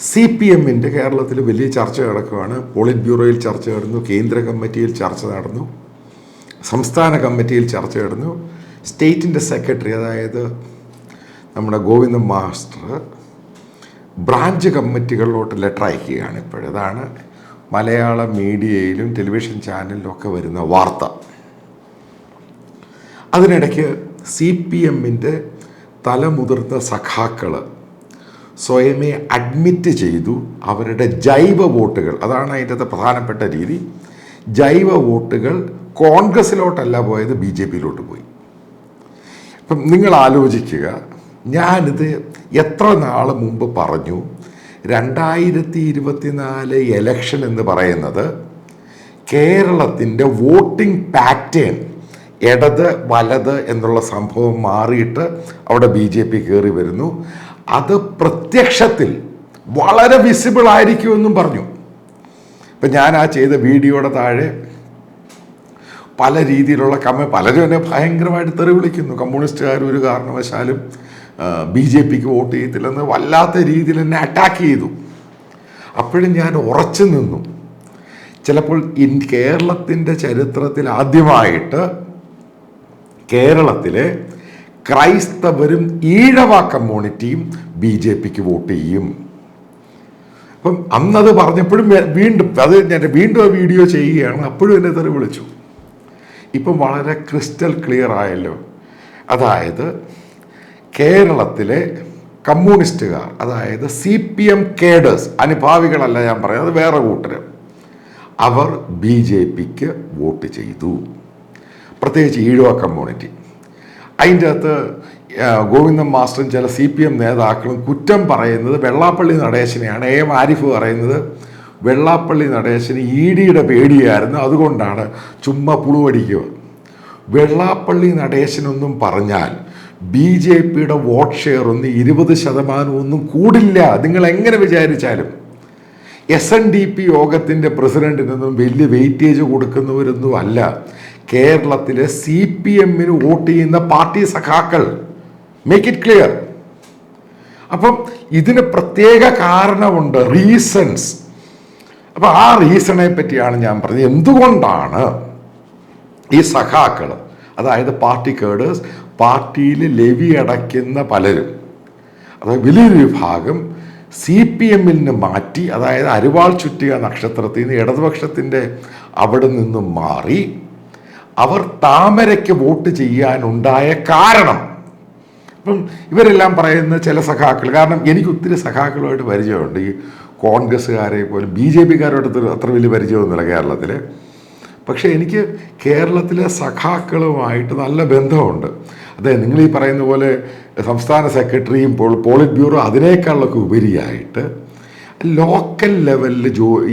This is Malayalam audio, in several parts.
CPM-ൻ്റെ കേരളത്തിൽ വലിയ ചർച്ച നടക്കുകയാണ്. പോളിറ്റ് ബ്യൂറോയിൽ ചർച്ച നടന്നു, കേന്ദ്ര കമ്മിറ്റിയിൽ ചർച്ച നടന്നു, സംസ്ഥാന കമ്മിറ്റിയിൽ ചർച്ച നടന്നു. സ്റ്റേറ്റിൻ്റെ സെക്രട്ടറി, അതായത് നമ്മുടെ ഗോവിന്ദൻ മാസ്റ്റർ, ബ്രാഞ്ച് കമ്മിറ്റികളിലോട്ട് ലെറ്റർ അയക്കുകയാണ് ഇപ്പോഴും. അതാണ് മലയാള മീഡിയയിലും ടെലിവിഷൻ ചാനലിലും ഒക്കെ വരുന്ന വാർത്ത. അതിനിടയ്ക്ക് CPM-ൻ്റെ തലമുതിർന്ന സഖാക്കൾ സ്വയമേ അഡ്മിറ്റ് ചെയ്തു അവരുടെ ജൈവ വോട്ടുകൾ, അതാണ് അതിൻ്റെ പ്രധാനപ്പെട്ട രീതി, ജൈവ വോട്ടുകൾ കോൺഗ്രസ്സിലോട്ടല്ല പോയത്, BJP-യിലോട്ട് പോയി. അപ്പം നിങ്ങൾ ആലോചിക്കുക, ഞാനിത് എത്ര നാൾ മുമ്പ് പറഞ്ഞു, 2024 എലക്ഷൻ എന്ന് പറയുന്നത് കേരളത്തിൻ്റെ വോട്ടിംഗ് പാറ്റേൺ ഇടത് വലത് എന്നുള്ള സംഭവം മാറിയിട്ട് അവിടെ BJP കയറി വരുന്നു. അത് പ്രത്യക്ഷത്തിൽ വളരെ വിസിബിൾ ആയിരിക്കുമെന്നും പറഞ്ഞു. ഇപ്പം ഞാൻ ആ ചെയ്ത വീഡിയോയുടെ താഴെ പല രീതിയിലുള്ള പലരും എന്നെ ഭയങ്കരമായിട്ട് തെറി വിളിക്കുന്നു. കമ്മ്യൂണിസ്റ്റുകാർ ഒരു കാരണവശാലും BJP-ക്ക് വോട്ട് ചെയ്യത്തില്ലെന്ന് വല്ലാത്ത രീതിയിൽ എന്നെ അറ്റാക്ക് ചെയ്തു. അപ്പോഴും ഞാൻ ഉറച്ചു നിന്നു. ചിലപ്പോൾ കേരളത്തിൻ്റെ ചരിത്രത്തിൽ ആദ്യമായിട്ട് കേരളത്തിലെ ക്രൈസ്തവരും ഈഴവ കമ്മ്യൂണിറ്റിയും BJP-ക്ക് വോട്ട് ചെയ്യും. അപ്പം അന്നത് പറഞ്ഞപ്പോഴും വീണ്ടും ഞാൻ ആ വീഡിയോ ചെയ്യുകയാണ്. അപ്പോഴും എന്നെ തെറി വിളിച്ചു. ഇപ്പം വളരെ ക്രിസ്റ്റൽ ക്ലിയർ ആയല്ലോ. അതായത് കേരളത്തിലെ കമ്മ്യൂണിസ്റ്റുകാർ, അതായത് CPM കേഡേഴ്സ്, അനുഭാവികളല്ല ഞാൻ പറയുന്നത്, അത് വേറെ കൂട്ടർ, അവർ BJP-ക്ക് വോട്ട് ചെയ്തു. പ്രത്യേകിച്ച് ഈഴവ കമ്മ്യൂണിറ്റി. അതിൻ്റെ അകത്ത് ഗോവിന്ദൻ മാസ്റ്ററും ചില CPM നേതാക്കളും കുറ്റം പറയുന്നത് വെള്ളാപ്പള്ളി നടേശനെയാണ്. ആരിഫ് പറയുന്നത് വെള്ളാപ്പള്ളി നടേശന് ED-യുടെ പേടിയായിരുന്നു, അതുകൊണ്ടാണ് ചുമ്മാ പുളുവടിക്കുക. വെള്ളാപ്പള്ളി നടേശനൊന്നും പറഞ്ഞാൽ BJP-യുടെ വോട്ട് ഷെയർ ഒന്നും 20% ഒന്നും കൂടില്ല. നിങ്ങൾ എങ്ങനെ വിചാരിച്ചാലും SNDP യോഗത്തിൻ്റെ പ്രസിഡന്റിനൊന്നും വലിയ വെയിറ്റേജ് കൊടുക്കുന്നവരൊന്നും അല്ല കേരളത്തിലെ CPM-ന് വോട്ട് ചെയ്യുന്ന പാർട്ടി സഖാക്കൾ. Make it clear. അപ്പം ഇതിന് പ്രത്യേക കാരണമുണ്ട്, റീസൺസ്. അപ്പം ആ റീസണെ പറ്റിയാണ് ഞാൻ പറഞ്ഞത്. എന്തുകൊണ്ടാണ് ഈ സഖാക്കൾ, അതായത് പാർട്ടി കേഡേഴ്സ്, പാർട്ടിയിൽ ലെവി അടയ്ക്കുന്ന പലരും, അതായത് വലിയൊരു വിഭാഗം CPM-ൽ നിന്ന് മാറ്റി, അതായത് അരിവാൾ ചുറ്റിയ നക്ഷത്രത്തിൽ നിന്ന് ഇടതുപക്ഷത്തിൻ്റെ അവിടെ നിന്നും മാറി അവർ താമരയ്ക്ക് വോട്ട് ചെയ്യാനുണ്ടായ കാരണം. ഇപ്പം ഇവരെല്ലാം പറയുന്ന ചില സഖാക്കൾ, കാരണം എനിക്ക് ഒത്തിരി സഖാക്കളുമായിട്ട് പരിചയമുണ്ട്. ഈ കോൺഗ്രസ്സുകാരെ പോലെ BJP-കാരോട് അത്ര വലിയ പരിചയമൊന്നുമില്ല കേരളത്തിൽ. പക്ഷേ എനിക്ക് കേരളത്തിലെ സഖാക്കളുമായിട്ട് നല്ല ബന്ധമുണ്ട്. അതെ, നിങ്ങൾ ഈ പറയുന്ന പോലെ സംസ്ഥാന സെക്രട്ടറിയും പോളിറ്റ് ബ്യൂറോ അതിനേക്കാളൊക്കെ ഉപരിയായിട്ട് ലോക്കൽ ലെവലിൽ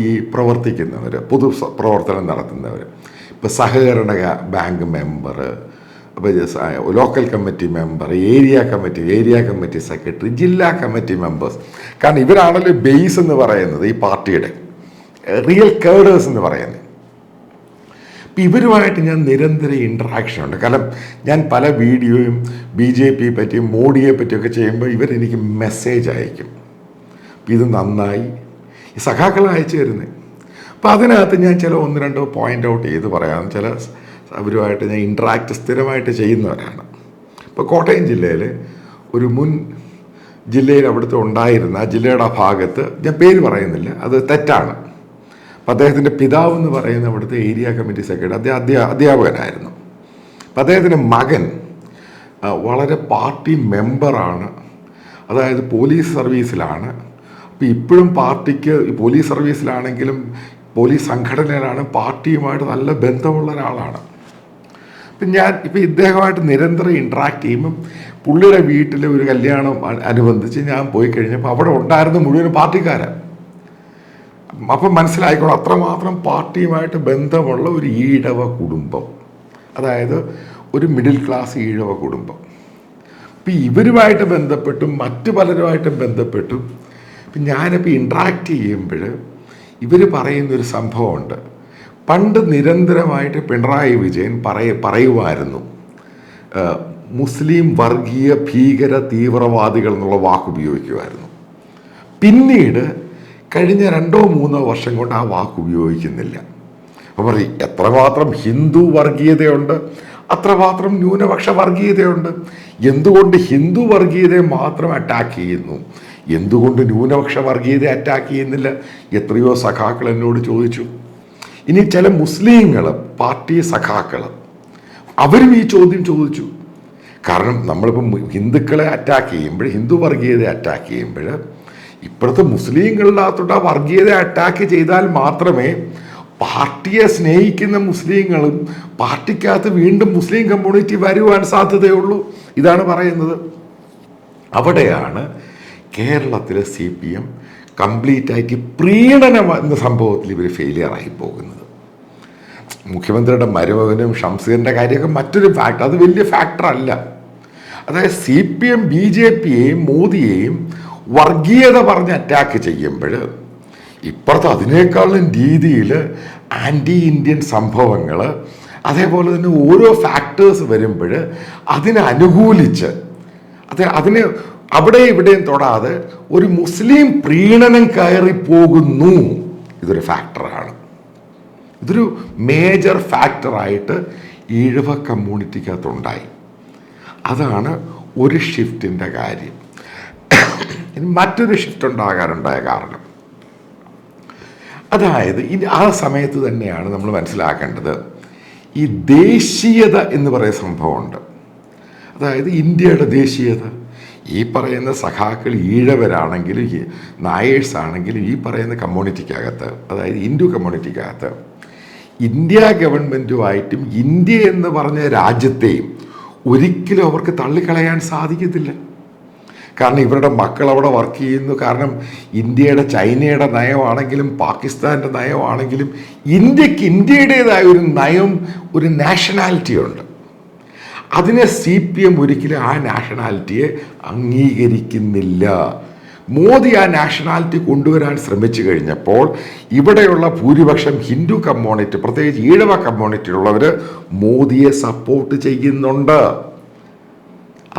ഈ പ്രവർത്തിക്കുന്നവർ, പൊതു പ്രവർത്തനം നടത്തുന്നവർ, ഇപ്പോൾ സഹകരണ bank member, local committee member, area committee secretary, ജില്ലാ കമ്മിറ്റി മെമ്പേഴ്സ്. കാരണം ഇവരാണല്ലോ ബേസ് എന്ന് പറയുന്നത്, ഈ പാർട്ടിയുടെ റിയൽ കേഡേഴ്സ് എന്ന് പറയുന്നത്. ഇപ്പം ഇവരുമായിട്ട് ഞാൻ നിരന്തരം ഇൻട്രാക്ഷൻ ഉണ്ട്. കാരണം ഞാൻ പല വീഡിയോയും BJP പറ്റിയും മോഡിയെ പറ്റിയൊക്കെ ചെയ്യുമ്പോൾ ഇവരെനിക്ക് മെസ്സേജ് അയക്കും. അപ്പം ഇത് നന്നായി, ഈ സഖാക്കൾ അയച്ചു തരുന്നത്. അപ്പം അതിനകത്ത് ഞാൻ ചില 1-2 പോയിൻ്റ് ഔട്ട് ചെയ്ത് പറയാം. ചില അവരുമായിട്ട് ഞാൻ ഇൻട്രാക്ട് സ്ഥിരമായിട്ട് ചെയ്യുന്നവരാണ്. ഇപ്പോൾ കോട്ടയം ജില്ലയിൽ ഒരു മുൻ ജില്ലയിൽ അവിടുത്തെ ഉണ്ടായിരുന്ന, ആ ജില്ലയുടെ ആ ഭാഗത്ത്, ഞാൻ പേര് പറയുന്നില്ല, അത് തെറ്റാണ്. അപ്പം അദ്ദേഹത്തിൻ്റെ പിതാവ് എന്ന് പറയുന്ന അവിടുത്തെ ഏരിയ കമ്മിറ്റി സെക്രട്ടറി, അധ്യാപകനായിരുന്നു. അപ്പം അദ്ദേഹത്തിൻ്റെ മകൻ വളരെ പാർട്ടി മെമ്പറാണ്, അതായത് പോലീസ് സർവീസിലാണ്. അപ്പം ഇപ്പോഴും പാർട്ടിക്ക് പോലീസ് സർവീസിലാണെങ്കിലും പോലീസ് സംഘടനയിലാണ്, പാർട്ടിയുമായിട്ട് നല്ല ബന്ധമുള്ള ഒരാളാണ്. ഇപ്പം ഇപ്പം ഇദ്ദേഹമായിട്ട് നിരന്തരം ഇൻട്രാക്ട് ചെയ്യുമ്പം പുള്ളിയുടെ വീട്ടിലെ ഒരു കല്യാണം അനുബന്ധിച്ച് ഞാൻ പോയി കഴിഞ്ഞപ്പോൾ അവിടെ ഉണ്ടായിരുന്ന മുഴുവൻ പാർട്ടിക്കാരാണ്. അപ്പം മനസ്സിലായിക്കോളും അത്രമാത്രം പാർട്ടിയുമായിട്ട് ബന്ധമുള്ള ഒരു ഈഴവ കുടുംബം, അതായത് ഒരു മിഡിൽ ക്ലാസ് ഈഴവ കുടുംബം. ഇപ്പം ഇവരുമായിട്ട് ബന്ധപ്പെട്ടും മറ്റു പലരുമായിട്ടും ബന്ധപ്പെട്ടും ഇപ്പം ഞാനിപ്പോൾ ഇൻട്രാക്ട് ചെയ്യുമ്പോൾ ഇവർ പറയുന്നൊരു സംഭവമുണ്ട്. പണ്ട് നിരന്തരമായിട്ട് പിണറായി വിജയൻ പറയുമായിരുന്നു, മുസ്ലിം വർഗീയ ഭീകര തീവ്രവാദികൾ എന്നുള്ള വാക്കുപയോഗിക്കുമായിരുന്നു. പിന്നീട് കഴിഞ്ഞ 2-3 വർഷം കൊണ്ട് ആ വാക്ക് ഉപയോഗിക്കുന്നില്ല. അപ്പോൾ പറയും എത്രമാത്രം ഹിന്ദു വർഗീയതയുണ്ട്, അത്രമാത്രം ന്യൂനപക്ഷ വർഗീയതയുണ്ട്. എന്തുകൊണ്ട് ഹിന്ദു വർഗീയതയെ മാത്രം അറ്റാക്ക് ചെയ്യുന്നു, എന്തുകൊണ്ട് ന്യൂനപക്ഷ വർഗീയതയെ അറ്റാക്ക് ചെയ്യുന്നില്ല? എത്രയോ സഖാക്കൾ എന്നോട് ചോദിച്ചു. ഇനി ചില മുസ്ലിങ്ങൾ പാർട്ടി സഖാക്കൾ അവരും ഈ ചോദ്യം ചോദിച്ചു. കാരണം നമ്മളിപ്പം ഹിന്ദുക്കളെ അറ്റാക്ക് ചെയ്യുമ്പോൾ, ഹിന്ദു വർഗീയതയെ അറ്റാക്ക് ചെയ്യുമ്പോൾ, ഇപ്പോഴത്തെ മുസ്ലിങ്ങളിനകത്തോട്ട് ആ വർഗീയതയെ അറ്റാക്ക് ചെയ്താൽ മാത്രമേ പാർട്ടിയെ സ്നേഹിക്കുന്ന മുസ്ലിങ്ങളും പാർട്ടിക്കകത്ത് വീണ്ടും മുസ്ലിം കമ്മ്യൂണിറ്റി വരുവാൻ സാധ്യതയുള്ളൂ. ഇതാണ് പറയുന്നത്. അവിടെയാണ് കേരളത്തിലെ CPM കംപ്ലീറ്റ് ആയിട്ട് പ്രീണനം എന്ന സംഭവത്തിൽ ഇവർ ഫെയിലിയറായി പോകുന്നത്. മുഖ്യമന്ത്രിയുടെ മരുമകനും ഷംസീറിൻ്റെ കാര്യമൊക്കെ മറ്റൊരു ഫാക്ടർ, അത് വലിയ ഫാക്ടറല്ല. അതായത് CPM BJPയെയും മോദിയെയും വർഗീയത പറഞ്ഞ് അറ്റാക്ക് ചെയ്യുമ്പോൾ ഇപ്പുറത്ത് അതിനേക്കാളും രീതിയിൽ ആൻറ്റി ഇന്ത്യൻ സംഭവങ്ങൾ, അതേപോലെ തന്നെ ഓരോ ഫാക്ടേഴ്സ് വരുമ്പോൾ അതിനനുകൂലിച്ച് അതിന് അവിടെ ഇവിടെയും തൊടാതെ ഒരു മുസ്ലിം പ്രീണനം കയറിപ്പോകുന്നു. ഇതൊരു ഫാക്ടറാണ്. ഇതൊരു മേജർ ഫാക്ടറായിട്ട് ഈഴവ കമ്മ്യൂണിറ്റിക്കകത്തുണ്ടായി. അതാണ് ഒരു ഷിഫ്റ്റിൻ്റെ കാര്യം. ഇനി മറ്റൊരു ഷിഫ്റ്റ് ഉണ്ടാകാനുണ്ടായ കാരണം, അതായത് ആ സമയത്ത് തന്നെയാണ് നമ്മൾ മനസ്സിലാക്കേണ്ടത്, ഈ ദേശീയത എന്ന് പറയുന്ന സംഭവമുണ്ട്. അതായത് ഇന്ത്യയുടെ ദേശീയത. ഈ പറയുന്ന സഖാക്കൾ ഈഴവരാണെങ്കിലും നായേഴ്സ് ആണെങ്കിലും ഈ പറയുന്ന കമ്മ്യൂണിറ്റിക്കകത്ത്, അതായത് ഹിന്ദു കമ്മ്യൂണിറ്റിക്കകത്ത് ഇന്ത്യ ഗവൺമെൻറ്റുമായിട്ടും ഇന്ത്യ എന്ന് പറഞ്ഞ രാജ്യത്തെയും ഒരിക്കലും അവർക്ക് തള്ളിക്കളയാൻ സാധിക്കത്തില്ല. കാരണം ഇവരുടെ മക്കൾ അവിടെ വർക്ക് ചെയ്യുന്നു. കാരണം ഇന്ത്യയുടെ, ചൈനയുടെ നയമാണെങ്കിലും പാകിസ്ഥാൻ്റെ നയമാണെങ്കിലും ഇന്ത്യക്ക് ഇന്ത്യയുടേതായ ഒരു നയം, ഒരു നാഷണാലിറ്റി ഉണ്ട്. അതിനെ CPM ഒരിക്കലും ആ നാഷണാലിറ്റിയെ അംഗീകരിക്കുന്നില്ല. മോദി ആ നാഷണാലിറ്റി കൊണ്ടുവരാൻ ശ്രമിച്ചു കഴിഞ്ഞപ്പോൾ ഇവിടെയുള്ള ഭൂരിപക്ഷം ഹിന്ദു കമ്മ്യൂണിറ്റി, പ്രത്യേകിച്ച് ഈഴവ കമ്മ്യൂണിറ്റിയിലുള്ളവർ മോദിയെ സപ്പോർട്ട് ചെയ്യുന്നുണ്ട്.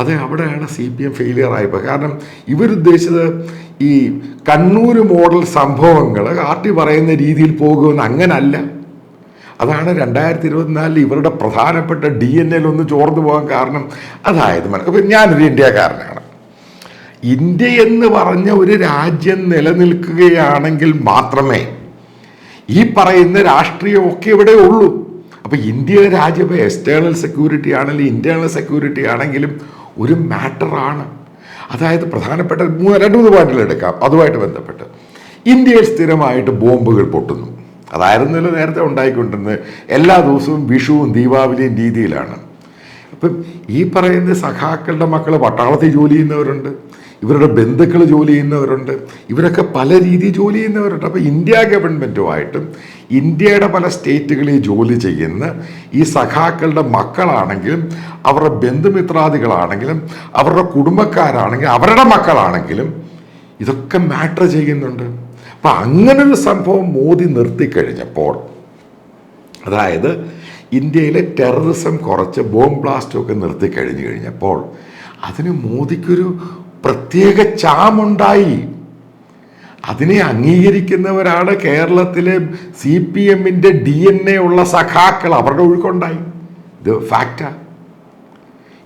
അത് അവിടെയാണ് CPM ഫെയിലിയർ ആയപ്പോൾ. കാരണം ഇവരുദ്ദേശിച്ചത് ഈ കണ്ണൂർ മോഡൽ സംഭവങ്ങൾ ആർട്ടി പറയുന്ന രീതിയിൽ പോകുമെന്ന് അങ്ങനല്ല. അതാണ് 2024 ഇവരുടെ പ്രധാനപ്പെട്ട DNA ഒന്ന് ചോർന്നു പോകാൻ കാരണം. അതായത് ഇപ്പം ഞാനൊരു ഇന്ത്യക്കാരനാണ്. ഇന്ത്യ എന്ന് പറഞ്ഞ ഒരു രാജ്യം നിലനിൽക്കുകയാണെങ്കിൽ മാത്രമേ ഈ പറയുന്ന രാഷ്ട്രീയമൊക്കെ ഇവിടെ ഉള്ളൂ. അപ്പോൾ ഇന്ത്യയിലെ രാജ്യം ഇപ്പോൾ എക്സ്റ്റേണൽ സെക്യൂരിറ്റി ആണെങ്കിലും ഇൻറ്റേർണൽ സെക്യൂരിറ്റി ആണെങ്കിലും ഒരു മാറ്ററാണ്. അതായത് പ്രധാനപ്പെട്ട 2-3 പോയിന്റുകൾ എടുക്കാം. അതുമായിട്ട് ബന്ധപ്പെട്ട് ഇന്ത്യയിൽ സ്ഥിരമായിട്ട് ബോംബുകൾ പൊട്ടുന്നു. അതായിരുന്നല്ലോ നേരത്തെ ഉണ്ടായിക്കൊണ്ടിരുന്നത്. എല്ലാ ദിവസവും വിഷുവും ദീപാവലിയും രീതിയിലാണ്. അപ്പം ഈ പറയുന്ന സഖാക്കളുടെ മക്കൾ പട്ടാളത്തിൽ ജോലി ചെയ്യുന്നവരുണ്ട്, ഇവരുടെ ബന്ധുക്കൾ ജോലി ചെയ്യുന്നവരുണ്ട്, ഇവരൊക്കെ പല രീതിയിൽ ജോലി ചെയ്യുന്നവരുണ്ട്. അപ്പോൾ ഇന്ത്യ ഗവൺമെൻറ്റുമായിട്ടും ഇന്ത്യയുടെ പല സ്റ്റേറ്റുകളിൽ ജോലി ചെയ്യുന്ന ഈ സഖാക്കളുടെ മക്കളാണെങ്കിലും അവരുടെ ബന്ധുമിത്രാദികളാണെങ്കിലും അവരുടെ കുടുംബക്കാരാണെങ്കിലും അവരുടെ മക്കളാണെങ്കിലും ഇതൊക്കെ മാറ്റർ ചെയ്യുന്നുണ്ട്. അപ്പം അങ്ങനൊരു സംഭവം മോദി നിർത്തിക്കഴിഞ്ഞപ്പോൾ, അതായത് ഇന്ത്യയിലെ ടെററിസം കുറച്ച് ബോംബ് ബ്ലാസ്റ്റൊക്കെ നിർത്തിക്കഴിഞ്ഞപ്പോൾ അതിന് മോദിക്കൊരു പ്രത്യേക ചാമുണ്ടായി. അതിനെ അംഗീകരിക്കുന്നവരാണ് കേരളത്തിലെ CPMൻ്റെ DNA ഉള്ള സഖാക്കൾ. അവരുടെ ഒഴുക്കുണ്ടായി. ഇത് ഫാക്റ്റാ.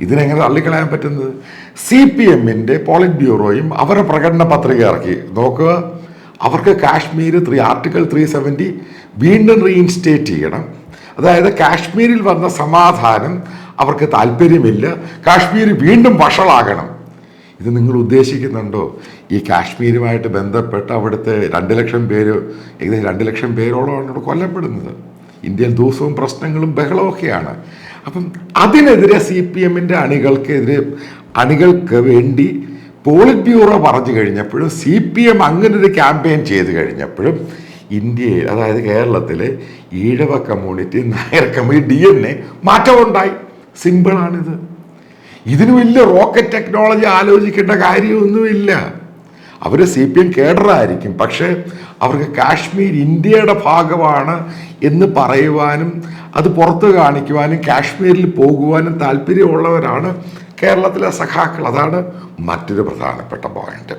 ഇതിനെങ്ങനെ തള്ളിക്കളയാൻ പറ്റുന്നത്? CPMൻ്റെ പോളിറ്റ് ബ്യൂറോയും അവരുടെ പ്രകടന പത്രിക ഇറക്കി നോക്കുക. അവർക്ക് കാശ്മീർ ആർട്ടിക്കിൾ 370 വീണ്ടും റീഇൻസ്റ്റേറ്റ് ചെയ്യണം. അതായത് കാശ്മീരിൽ വന്ന സമാധാനം അവർക്ക് താല്പര്യമില്ല, കാശ്മീർ വീണ്ടും വഷളാകണം. ഇത് നിങ്ങൾ ഉദ്ദേശിക്കുന്നുണ്ടോ? ഈ കാശ്മീരുമായിട്ട് ബന്ധപ്പെട്ട് അവിടുത്തെ 2 ലക്ഷം പേര്, ഏകദേശം 2 ലക്ഷം പേരോളമാണ് ഇവിടെ കൊല്ലപ്പെടുന്നത്. ഇന്ത്യയിൽ ദിവസവും പ്രശ്നങ്ങളും ബഹളമൊക്കെയാണ്. അപ്പം അതിനെതിരെ CPMൻ്റെ അണികൾക്ക് വേണ്ടി പോളിറ്റ് ബ്യൂറോ പറഞ്ഞു കഴിഞ്ഞപ്പോഴും CPM അങ്ങനൊരു ക്യാമ്പയിൻ ചെയ്ത് കഴിഞ്ഞപ്പോഴും ഇന്ത്യയിൽ, അതായത് കേരളത്തിലെ Ezhava community, Nair community DNA മാറ്റമുണ്ടായി. സിമ്പിളാണിത്. ഇതിന് വലിയ റോക്കറ്റ് ടെക്നോളജി ആലോചിക്കേണ്ട കാര്യമൊന്നുമില്ല. അവർ CPM കേഡറായിരിക്കും, പക്ഷേ അവർക്ക് കാശ്മീർ ഇന്ത്യയുടെ ഭാഗമാണ് എന്ന് പറയുവാനും അത് പുറത്ത് കാണിക്കുവാനും കാശ്മീരിൽ പോകുവാനും താല്പര്യമുള്ളവരാണ് കേരളത്തിലെ സഖാക്കൾ. അതാണ് മറ്റൊരു പ്രധാനപ്പെട്ട പോയിന്റ്.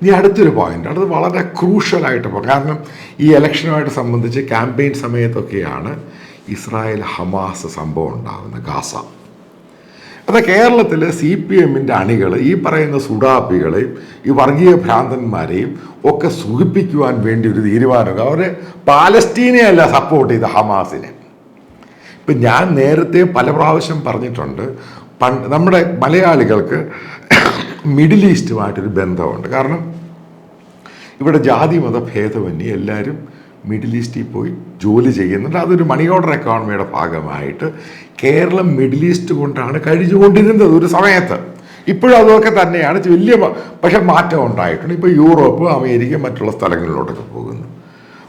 ഇനി അടുത്തൊരു പോയിന്റ്, അത് വളരെ ക്രൂഷ്യലായിട്ട് പോകും. കാരണം ഈ ഇലക്ഷനുമായിട്ട് സംബന്ധിച്ച് ക്യാമ്പയിൻ സമയത്തൊക്കെയാണ് ഇസ്രായേൽ ഹമാസ് സംഭവം ഉണ്ടാകുന്നത്, ഗാസ. അത് കേരളത്തിൽ CPM-ൻ്റെ അണികൾ ഈ പറയുന്ന സുഡാപ്പികളെയും ഈ വർഗീയ ഭ്രാന്തന്മാരെയും ഒക്കെ സുഖിപ്പിക്കുവാൻ വേണ്ടി ഒരു തീരുമാനം. അവർ പാലസ്തീനെയല്ല സപ്പോർട്ട് ചെയ്ത ഹമാസിനെ. ഇപ്പം ഞാൻ നേരത്തെ പല പ്രാവശ്യം പറഞ്ഞിട്ടുണ്ട്, നമ്മുടെ മലയാളികൾക്ക് മിഡിൽ ഈസ്റ്റുമായിട്ടൊരു ബന്ധമുണ്ട്. കാരണം ഇവിടെ ജാതി മത ഭേദമന്യേ എല്ലാവരും മിഡിൽ ഈസ്റ്റിൽ പോയി ജോലി ചെയ്യുന്നുണ്ട്. അതൊരു മണി ഓർഡർ എക്കോണമിയുടെ ഭാഗമായിട്ട് കേരളം മിഡിൽ ഈസ്റ്റ് കൊണ്ടാണ് കഴിഞ്ഞുകൊണ്ടിരുന്നത് ഒരു സമയത്ത്. ഇപ്പോഴും അതൊക്കെ തന്നെയാണ്, വലിയ പക്ഷെ മാറ്റം ഉണ്ടായിട്ടുണ്ട്. ഇപ്പോൾ യൂറോപ്പ്, അമേരിക്ക, മറ്റുള്ള സ്ഥലങ്ങളിലോട്ടൊക്കെ പോകുന്നു.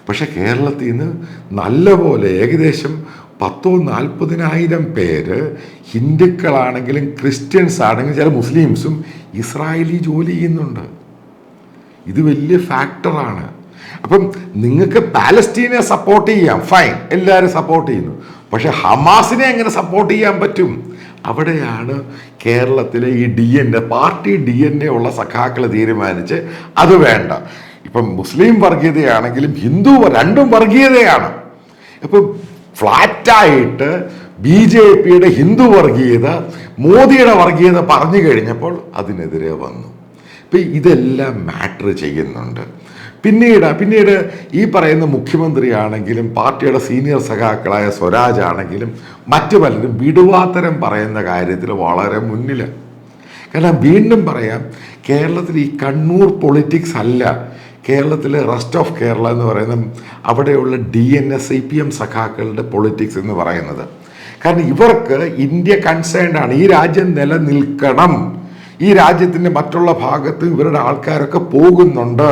പക്ഷെ കേരളത്തിൽ നിന്ന് നല്ലപോലെ ഏകദേശം 40,000-40,000 പേര് ഹിന്ദുക്കളാണെങ്കിലും ക്രിസ്ത്യൻസ് ആണെങ്കിലും ചില മുസ്ലിംസും ഇസ്രായേലി ജോലി ചെയ്യുന്നുണ്ട്. ഇത് വലിയ ഫാക്ടറാണ്. അപ്പം നിങ്ങൾക്ക് പാലസ്തീനെ സപ്പോർട്ട് ചെയ്യാം, ഫൈൻ, എല്ലാവരും സപ്പോർട്ട് ചെയ്യുന്നു. പക്ഷെ ഹമാസിനെ എങ്ങനെ സപ്പോർട്ട് ചെയ്യാൻ പറ്റും? അവിടെയാണ് കേരളത്തിലെ ഈ പാർട്ടി DNA ഉള്ള സഖാക്കൾ തീരുമാനിച്ച് അത് വേണ്ട. ഇപ്പം മുസ്ലിം വർഗീയതയാണെങ്കിലും ഹിന്ദു രണ്ടും വർഗീയതയാണ്. ഇപ്പം ഫ്ലാറ്റായിട്ട് BJPയുടെ ഹിന്ദു വർഗീയത, മോദിയുടെ വർഗീയത പറഞ്ഞു അതിനെതിരെ വന്നു. ഇപ്പം ഇതെല്ലാം മാറ്റർ ചെയ്യുന്നുണ്ട്. പിന്നീട് ഈ പറയുന്ന മുഖ്യമന്ത്രിയാണെങ്കിലും പാർട്ടിയുടെ സീനിയർ സഖാക്കളായ സ്വരാജ് ആണെങ്കിലും മറ്റു പലരും വിടുവാത്തരം പറയുന്ന കാര്യത്തിൽ വളരെ മുന്നിൽ. കാരണം വീണ്ടും പറയാം, കേരളത്തിൽ ഈ കണ്ണൂർ പൊളിറ്റിക്സ് അല്ല കേരളത്തിലെ റെസ്റ്റ് ഓഫ് കേരള എന്ന് പറയുന്ന അവിടെയുള്ള CPM സഖാക്കളുടെ പൊളിറ്റിക്സ് എന്ന് പറയുന്നത്. കാരണം ഇവർക്ക് ഇന്ത്യ കൺസേൺഡ് ആണ്, ഈ രാജ്യം നിലനിൽക്കണം, ഈ രാജ്യത്തിൻ്റെ മറ്റുള്ള ഭാഗത്ത് ഇവരുടെ ആൾക്കാരൊക്കെ പോകുന്നുണ്ട്,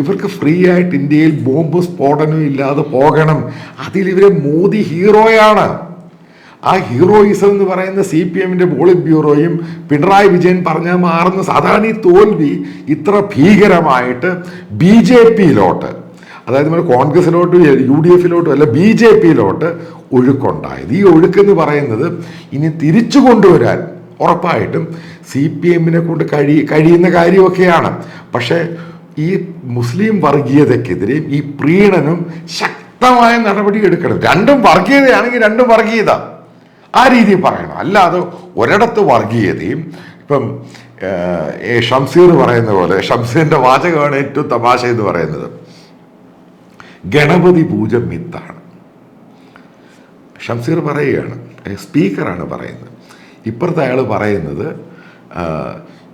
ഇവർക്ക് ഫ്രീ ആയിട്ട് ഇന്ത്യയിൽ ബോംബ് സ്ഫോടനവും ഇല്ലാതെ പോകണം. അതിലിവരെ മോദി ഹീറോയാണ്. ആ ഹീറോയിസം എന്ന് പറയുന്ന CPM-ൻ്റെ പോളിറ്റ് ബ്യൂറോയും പിണറായി വിജയൻ പറഞ്ഞാൽ മാറുന്ന സാധാരണ ഈ തോൽവി ഇത്ര ഭീകരമായിട്ട് BJP-യിലോട്ട്, അതായത് നമ്മൾ കോൺഗ്രസിലോട്ടും UDF-യിലോട്ടും അല്ല BJP-യിലോട്ട് ഒഴുക്കുണ്ടായത്. ഈ ഒഴുക്കെന്ന് പറയുന്നത് ഇനി തിരിച്ചു കൊണ്ടുവരാൻ ഉറപ്പായിട്ടും CPM-നെ കൊണ്ട് കഴിയുന്ന കാര്യമൊക്കെയാണ്. പക്ഷേ ഈ മുസ്ലിം വർഗീയതയ്ക്കെതിരെയും ഈ പ്രീണനം ശക്തമായ നടപടി എടുക്കണം. രണ്ടും വർഗീയതയാണെങ്കിൽ രണ്ടും വർഗീയത, ആ രീതിയിൽ പറയണം. അല്ലാതെ ഒരിടത്ത് വർഗീയതയും ഇപ്പം ഷംസീർ പറയുന്ന പോലെ, ഷംസീറിൻ്റെ വാചകമാണ് ഏറ്റവും തമാശ എന്ന് പറയുന്നത്, ഗണപതി പൂജ മിത്താണ്. ഷംസീർ പറയുകയാണ്, സ്പീക്കറാണ് പറയുന്നത്. ഇപ്പുറത്തെ അയാൾ പറയുന്നത്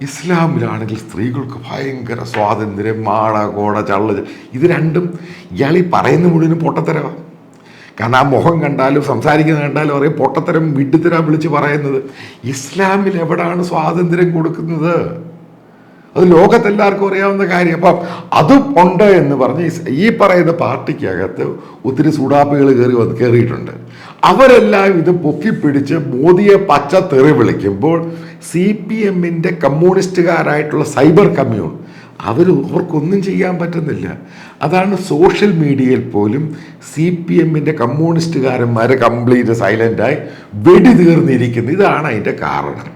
ഇസ്ലാമിലാണെങ്കിൽ സ്ത്രീകൾക്ക് ഭയങ്കര സ്വാതന്ത്ര്യം, മാട കോട ചള്ള. ഇത് രണ്ടും ഇയാൾ ഈ പറയുന്ന മുഴുവനും പൊട്ടത്തരമാണ്. കാരണം ആ മുഖം കണ്ടാലും സംസാരിക്കുന്നത് കണ്ടാലും അറിയാം പൊട്ടത്തരം വിഡ്ഢിത്തരം വിളിച്ച് പറയുന്നത്. ഇസ്ലാമിൽ എവിടാണ് സ്വാതന്ത്ര്യം കൊടുക്കുന്നത്? അത് ലോകത്തെല്ലാവർക്കും അറിയാവുന്ന കാര്യം. അപ്പം അതും ഉണ്ട് എന്ന് പറഞ്ഞ് ഈ പറയുന്ന പാർട്ടിക്കകത്ത് ഒത്തിരി സൂടാപ്പുകൾ കയറിയിട്ടുണ്ട്. അവരെല്ലാം ഇത് പൊക്കിപ്പിടിച്ച് മോദിയെ പച്ച തെറി വിളിക്കുമ്പോൾ CPM-ൻ്റെ കമ്മ്യൂണിസ്റ്റുകാരായിട്ടുള്ള സൈബർ കമ്മ്യൂൺ അവർക്കൊന്നും ചെയ്യാൻ പറ്റുന്നില്ല. അതാണ് സോഷ്യൽ മീഡിയയിൽ പോലും CPM-ൻ്റെ കമ്മ്യൂണിസ്റ്റുകാരന്മാരെ കംപ്ലീറ്റ് സൈലൻ്റായി വെടി തീർന്നിരിക്കുന്നത്. ഇതാണ് അതിൻ്റെ കാരണം.